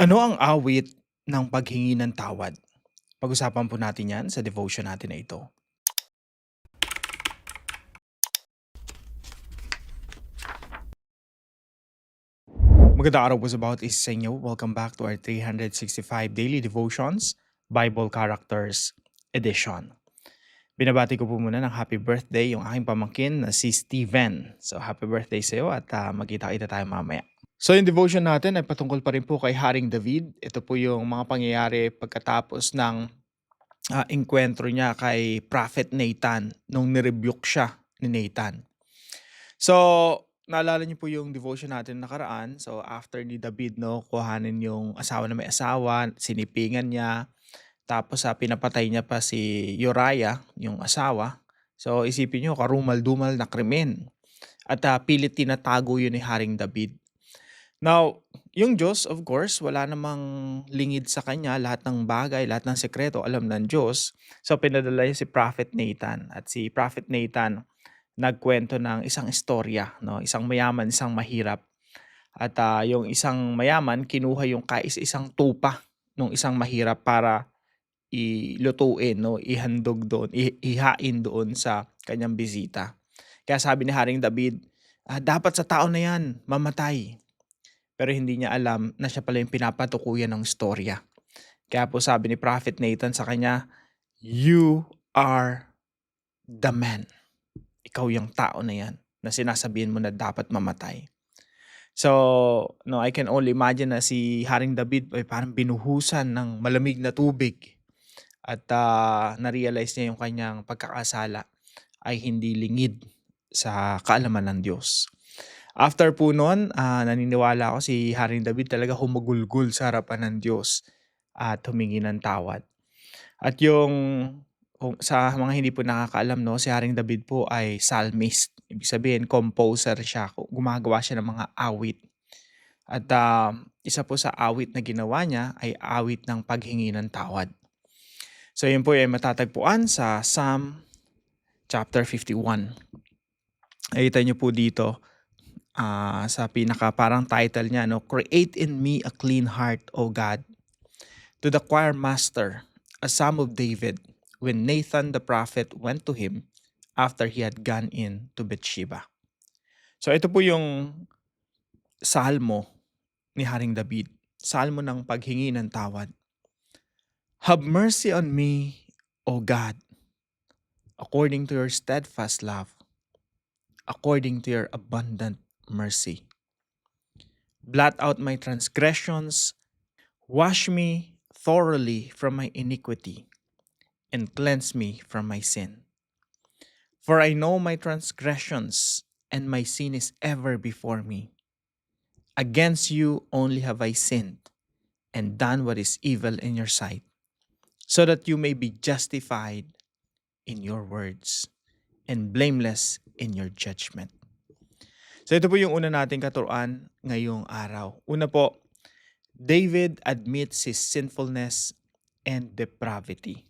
Ano ang awit ng paghingi ng tawad? Pag-usapan po natin 'yan sa devotion natin na ito. Magandang araw po sa bawat isa sa inyo. Welcome back to our 365 Daily Devotions, Bible Characters Edition. Binabati ko po muna ng happy birthday yung aking pamangkin na si Steven. So happy birthday sa iyo at magkita-kita tayo mamaya. So yung devotion natin ay patungkol pa rin po kay Haring David. Ito po yung mga pangyayari pagkatapos ng engkwentro niya kay Prophet Nathan nung nirebuke siya ni Nathan. So, naalala niyo po yung devotion natin nakaraan. So, after ni David, no, kuhanin yung asawa na may asawa, sinipingan niya, tapos pinapatay niya pa si Uriah, yung asawa. So, isipin niyo, karumal-dumal na krimen. At pilit tinatago yun ni Haring David. Now, yung Diyos, of course, wala namang lingid sa kanya. Lahat ng bagay, lahat ng sekreto, alam ng Diyos. So, pinadala niya si Prophet Nathan. At si Prophet Nathan, nagkwento ng isang istorya. No? Isang mayaman, isang mahirap. At yung isang mayaman, kinuha yung kais-isang tupa ng isang mahirap para ilutuin, no? Ihandog doon, ihain doon sa kanyang bisita. Kaya sabi ni Haring David, dapat sa tao na yan, mamatay. Pero hindi niya alam na siya pala yung pinapatukuyan ng istorya. Kaya po sabi ni Prophet Nathan sa kanya, "You are the man." Ikaw yung tao na yan na sinasabihin mo na dapat mamatay. So, no, I can only imagine na si Haring David ay parang binuhusan ng malamig na tubig at na-realize niya yung kanyang pagkakasala ay hindi lingid sa kaalaman ng Diyos. After po nun, naniniwala ako si Haring David talaga humugulgol sa harapan ng Diyos at humingi ng tawad. At yung sa mga hindi po nakakaalam, no, si Haring David po ay psalmist. Ibig sabihin, composer siya. Gumagawa siya ng mga awit. At isa po sa awit na ginawa niya ay awit ng paghingi ng tawad. So yun po ay matatagpuan sa Psalm chapter 51. Nakita niyo po dito, sa pinaka parang title niya, no, "Create in me a clean heart, O God." To the choir master, a psalm of David, when Nathan the prophet went to him after he had gone in to Bathsheba. So ito po yung salmo ni Haring David, salmo ng paghingi ng tawad. "Have mercy on me, O God, according to your steadfast love, according to your abundant mercy. Blot out my transgressions, wash me thoroughly from my iniquity, and cleanse me from my sin. For I know my transgressions, and my sin is ever before me. Against you only have I sinned, and done what is evil in your sight, so that you may be justified in your words, and blameless in your judgment." So ito po yung una nating katuruan ngayong araw. Una po, David admits his sinfulness and depravity.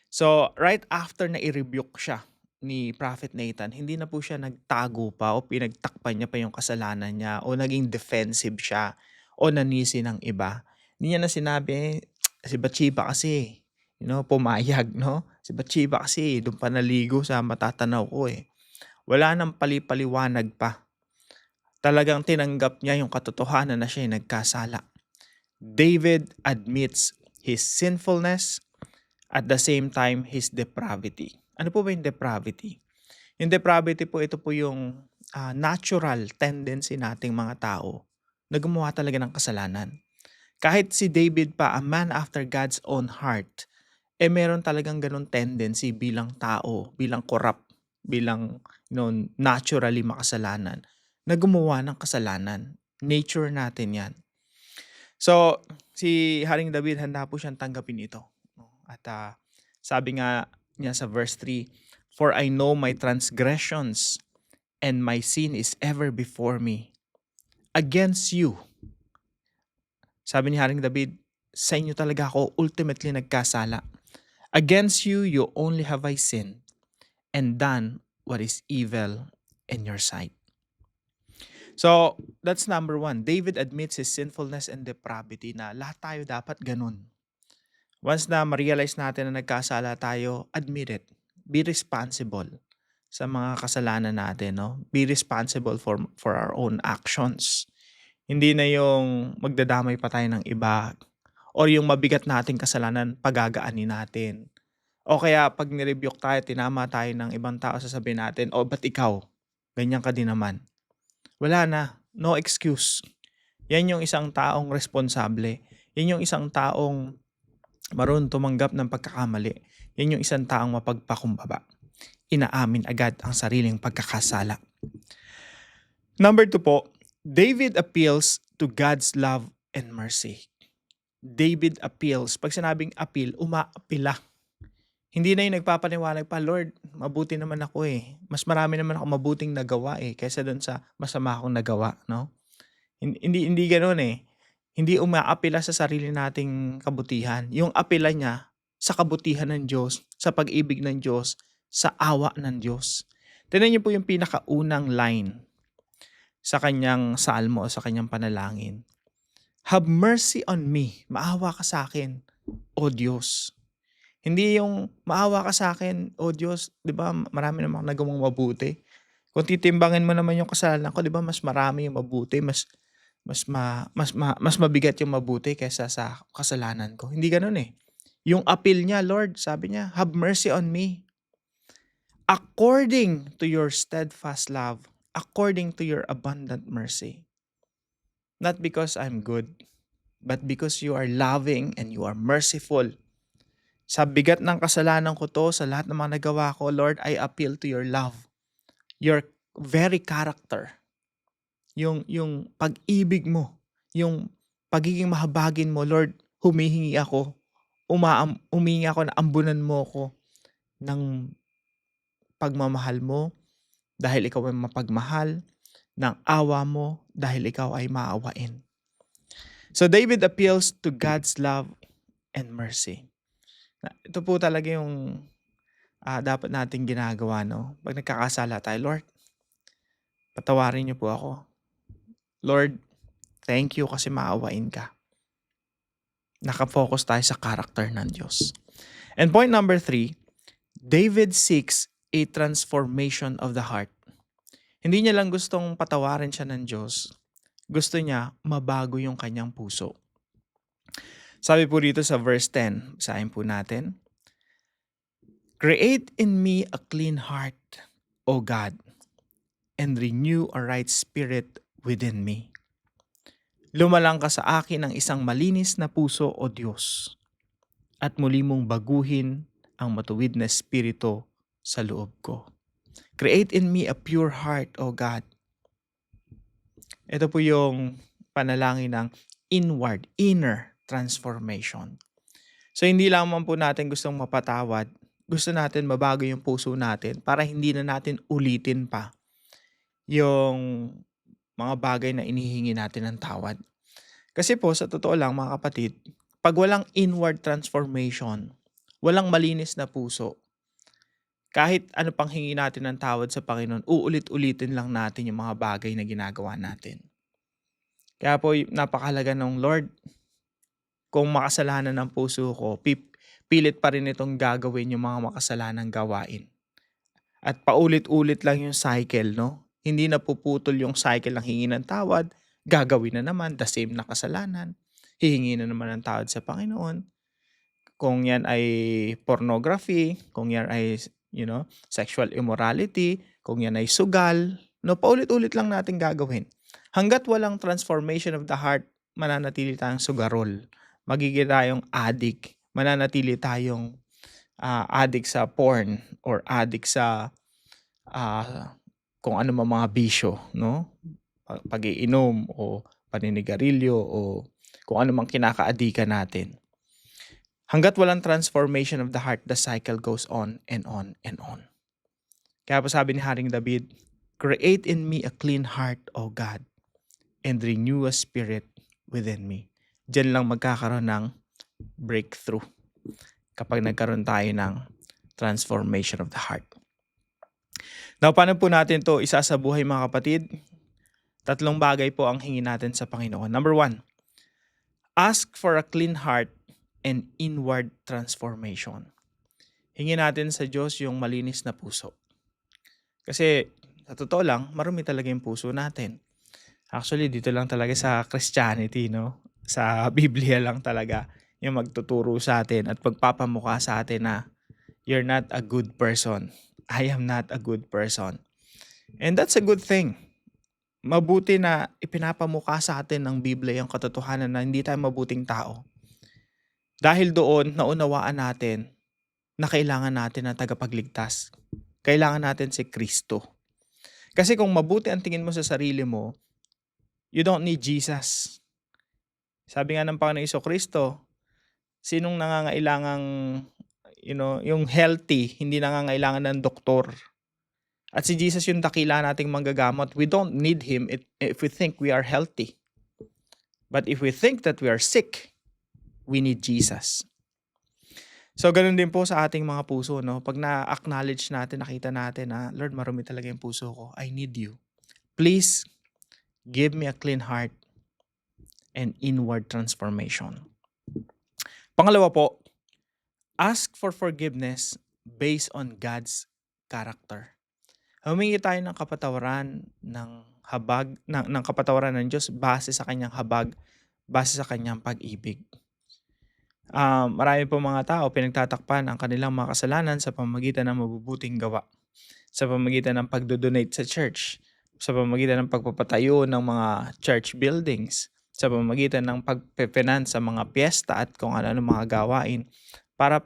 So right after na i-rebuke siya ni Prophet Nathan, hindi na po siya nagtago pa o pinagtakpan niya pa yung kasalanan niya o naging defensive siya o nanisi ng iba. Hindi niya na sinabi, si Bathsheba kasi, pumayag, no? Si Bathsheba kasi, doon pa naligo sa matatanaw ko eh. Wala nang palipaliwanag pa. Talagang tinanggap niya yung katotohanan na siya ay nagkasala. David admits his sinfulness, at the same time his depravity. Ano po ba yung depravity? Yung depravity po, ito po yung natural tendency nating mga tao na gumawa talaga ng kasalanan. Kahit si David pa, a man after God's own heart, meron talagang ganun tendency bilang tao, bilang corrupt, bilang naturally makasalanan, na gumawa ng kasalanan. Nature natin yan. So, si Haring David, handa po siyang tanggapin ito. At sabi nga niya sa verse 3, "For I know my transgressions, and my sin is ever before me. Against you." Sabi ni Haring David, sa inyo talaga ako ultimately nagkasala. "Against you, you only have I sinned, and done what is evil in your sight." So, that's number one. David admits his sinfulness and depravity na lahat tayo dapat ganun. Once na ma-realize natin na nagkasala tayo, admit it. Be responsible sa mga kasalanan natin, no? Be responsible for our own actions. Hindi na yung magdadamay pa tayo ng iba or yung mabigat nating kasalanan pagagaanin natin. O kaya pag nirebuke tayo, tinama tayo ng ibang tao, sasabihin natin, "Oh, ba't ikaw? Ganyan ka din naman." Wala na. No excuse. Yan yung isang taong responsable. Yan yung isang taong marunong tumanggap ng pagkakamali. Yan yung isang taong mapagpakumbaba. Inaamin agad ang sariling pagkakasala. Number 2 po, David appeals to God's love and mercy. David appeals. Pag sinabing appeal, umaapila. Hindi na yung nagpapaniwalag pa, Lord, mabuti naman ako eh. Mas marami naman ako mabuting nagawa eh, kaysa doon sa masama akong nagawa, no? Hindi ganoon eh. Hindi umaapila sa sarili nating kabutihan. Yung apila niya sa kabutihan ng Diyos, sa pag-ibig ng Diyos, sa awa ng Diyos. Tingnan niyo po yung pinakaunang line sa kanyang salmo, sa kanyang panalangin. Have mercy on me. Maawa ka sa akin, O Diyos. Hindi yung maawa ka sa akin, O Diyos, 'di ba? Marami namang nagawang mabuti. Kung titimbangin mo naman yung kasalanan ko, 'di ba, mas marami yung mabuti, mas mabigat yung mabuti kaysa sa kasalanan ko. Hindi ganoon eh. Yung appeal niya, Lord, sabi niya, have mercy on me. According to your steadfast love, according to your abundant mercy. Not because I'm good, but because you are loving and you are merciful. Sa bigat ng kasalanan ko to, sa lahat ng mga nagawa ko, Lord, I appeal to your love. Your very character. Yung pag-ibig mo, yung pagiging mahabagin mo, Lord, humihingi ako. Humihingi ako na ambunan mo ko ng pagmamahal mo dahil ikaw ay mapagmahal, ng awa mo dahil ikaw ay maawain. So David appeals to God's love and mercy. Ito po talaga yung dapat nating ginagawa, no? Pag nagkakasala tayo, Lord, patawarin niyo po ako. Lord, thank you kasi maawain ka. Nakafocus tayo sa character ng Diyos. And point number 3, David seeks a transformation of the heart. Hindi niya lang gustong patawarin siya ng Diyos. Gusto niya mabago yung kanyang puso. Sabi po dito sa verse 10, basahin po natin. Create in me a clean heart, O God, and renew a right spirit within me. Lumalang ka sa akin ng isang malinis na puso, O Diyos, at muli mong baguhin ang matuwid na espiritu sa loob ko. Create in me a pure heart, O God. Ito po yung panalangin ng inner transformation. So hindi lamang po natin gustong mapatawad, gusto natin mabago yung puso natin para hindi na natin ulitin pa yung mga bagay na inihingi natin ng tawad. Kasi po sa totoo lang mga kapatid, pag walang inward transformation, walang malinis na puso, kahit ano pang hingi natin ng tawad sa Panginoon, uulit-ulitin lang natin yung mga bagay na ginagawa natin. Kaya po napakahalaga ng Lord, kung makasalanan ng puso ko, pilit pa rin itong gagawin yung mga makasalanang gawain. At paulit-ulit lang yung cycle, no? Hindi na puputol yung cycle ng hingi ng tawad, gagawin na naman the same na kasalanan, hihingi na naman ng tawad sa Panginoon. Kung yan ay pornography, kung yan ay sexual immorality, kung yan ay sugal, no, paulit-ulit lang natin gagawin. Hanggat walang transformation of the heart, mananatili tayong sugarol. Magiging tayong addict. Mananatili tayong addict sa porn or addict sa kung ano mga bisyo, no? Pag-iinom o paninigarilyo o kung ano mang kinakaadikan natin. Hanggat walang transformation of the heart, the cycle goes on and on and on. Kaya po sabi ni Haring David, create in me a clean heart, O God, and renew a spirit within me. Diyan lang magkakaroon ng breakthrough kapag nagkaroon tayo ng transformation of the heart. Now, paano po natin to isasabuhay mga kapatid? Tatlong bagay po ang hingin natin sa Panginoon. Number 1, ask for a clean heart and inward transformation. Hingin natin sa Diyos yung malinis na puso. Kasi sa totoo lang, marumi talaga yung puso natin. Actually, dito lang talaga sa Christianity, no? Sa Biblia lang talaga yung magtuturo sa atin at pagpapamukha sa atin na you're not a good person. I am not a good person. And that's a good thing. Mabuti na ipinapamukha sa atin ng Biblia yung katotohanan na hindi tayo mabuting tao. Dahil doon, naunawaan natin na kailangan natin ng tagapagligtas. Kailangan natin si Kristo. Kasi kung mabuti ang tingin mo sa sarili mo, you don't need Jesus. Sabi nga ng Panginoong Jesucristo, sinong nangangailangang, yung healthy, hindi nangangailangan ng doktor. At si Jesus yung dakila nating manggagamot. We don't need Him if we think we are healthy. But if we think that we are sick, we need Jesus. So, ganun din po sa ating mga puso, no? Pag na-acknowledge natin, nakita natin na, Lord, marumi talaga yung puso ko. I need you. Please, give me a clean heart and inward transformation. Pangalawa po, ask for forgiveness based on God's character. Humingi tayo ng kapatawaran ng kapatawaran ng Diyos base sa kanyang habag, base sa kanyang pag-ibig. Marami po mga tao pinagtatakpan ang kanilang mga kasalanan sa pamamagitan ng mabubuting gawa, sa pamamagitan ng pagdodonate sa church, sa pamamagitan ng pagpapatayo ng mga church buildings, sa pamamagitan ng pagpe-finance sa mga piyesta at kung ano mga gawain para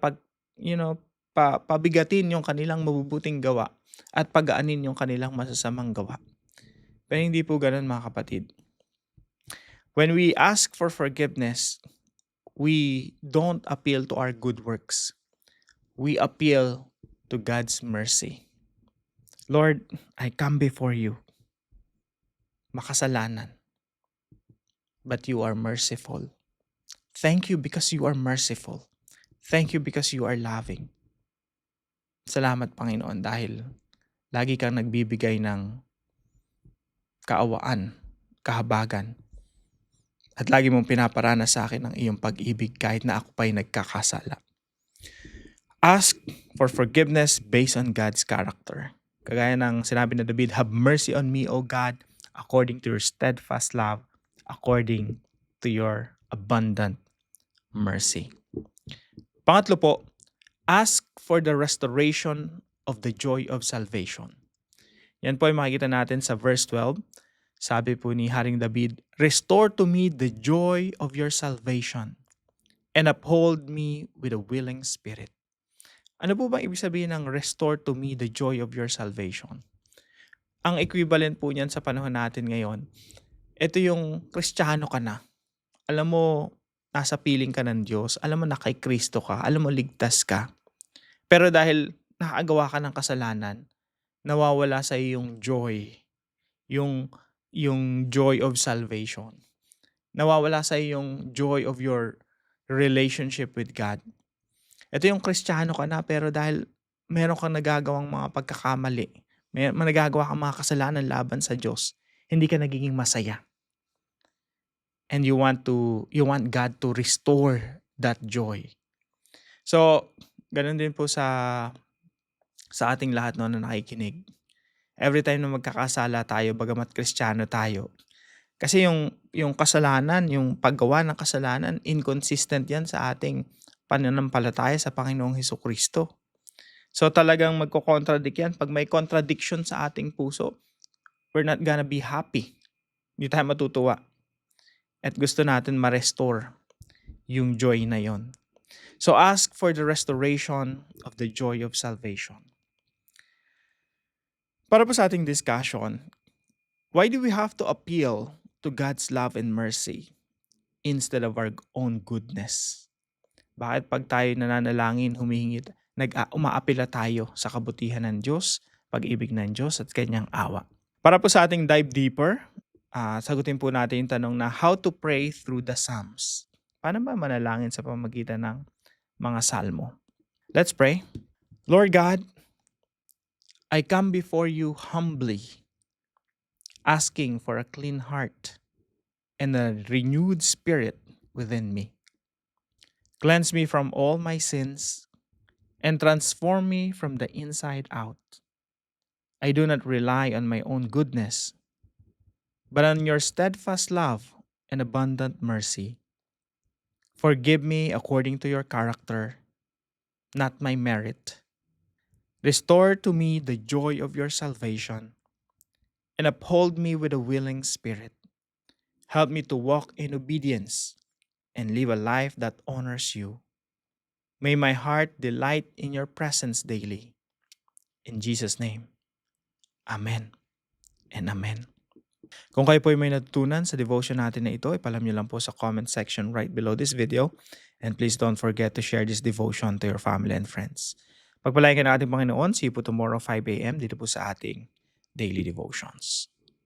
pabigatin yung kanilang mabubuting gawa at pagaanin yung kanilang masasamang gawa. Pero hindi po ganun, mga kapatid. When we ask for forgiveness, we don't appeal to our good works. We appeal to God's mercy. Lord, I come before you, makasalanan, but you are merciful. Thank you because you are merciful. Thank you because you are loving. Salamat, Panginoon, dahil lagi kang nagbibigay ng kaawaan, kahabagan, at lagi mong pinaparana sa akin ang iyong pag-ibig kahit na ako pa'y nagkakasala. Ask for forgiveness based on God's character. Kagaya ng sinabi na David, have mercy on me, O God, according to your steadfast love, according to your abundant mercy. Pangatlo po, ask for the restoration of the joy of salvation. Yan po ay makikita natin sa verse 12. Sabi po ni Haring David, restore to me the joy of your salvation and uphold me with a willing spirit. Ano po bang ibig sabihin ng restore to me the joy of your salvation? Ang equivalent po niyan sa panahon natin ngayon, ito yung Kristiyano ka na. Alam mo, nasa piling ka ng Diyos. Alam mo na kay Kristo ka. Alam mo, ligtas ka. Pero dahil nakagawa ka ng kasalanan, nawawala sa iyo yung joy. Yung joy of salvation. Nawawala sa iyo yung joy of your relationship with God. Ito yung Kristiyano ka na, pero dahil meron kang nagagawang mga pagkakamali, may nagagawa kang mga kasalanan laban sa Diyos, hindi ka nagiging masaya. And you want God to restore that joy. So, ganun din po sa ating lahat na nakikinig. Every time na magkakasala tayo, bagamat Kristiyano tayo, kasi yung kasalanan, yung paggawa ng kasalanan, inconsistent yan sa ating pananampalataya sa Panginoong Jesucristo. So talagang magko-contradict yan. Pag may contradiction sa ating puso, we're not gonna be happy. Hindi tayo matutuwa. At gusto natin ma-restore yung joy na yon. So ask for the restoration of the joy of salvation. Para po sa ating discussion, why do we have to appeal to God's love and mercy instead of our own goodness? Bakit pag tayo nananalangin, humihingi, umaapila tayo sa kabutihan ng Diyos, pag-ibig ng Diyos at kanyang awa? Para po sa ating dive deeper, sagutin po natin yung tanong na how to pray through the Psalms. Paano ba manalangin sa pamamagitan ng mga salmo? Let's pray. Lord God, I come before you humbly, asking for a clean heart and a renewed spirit within me. Cleanse me from all my sins and transform me from the inside out. I do not rely on my own goodness, but on your steadfast love and abundant mercy. Forgive me according to your character, not my merit. Restore to me the joy of your salvation and uphold me with a willing spirit. Help me to walk in obedience and live a life that honors you. May my heart delight in your presence daily. In Jesus' name, Amen and Amen. Kung kayo po ay may natutunan sa devotion natin na ito, ipalam niyo lang po sa comment section right below this video. And please don't forget to share this devotion to your family and friends. Pagpalain ka ng ating Panginoon. See you po tomorrow 5 a.m. dito po sa ating Daily Devotions.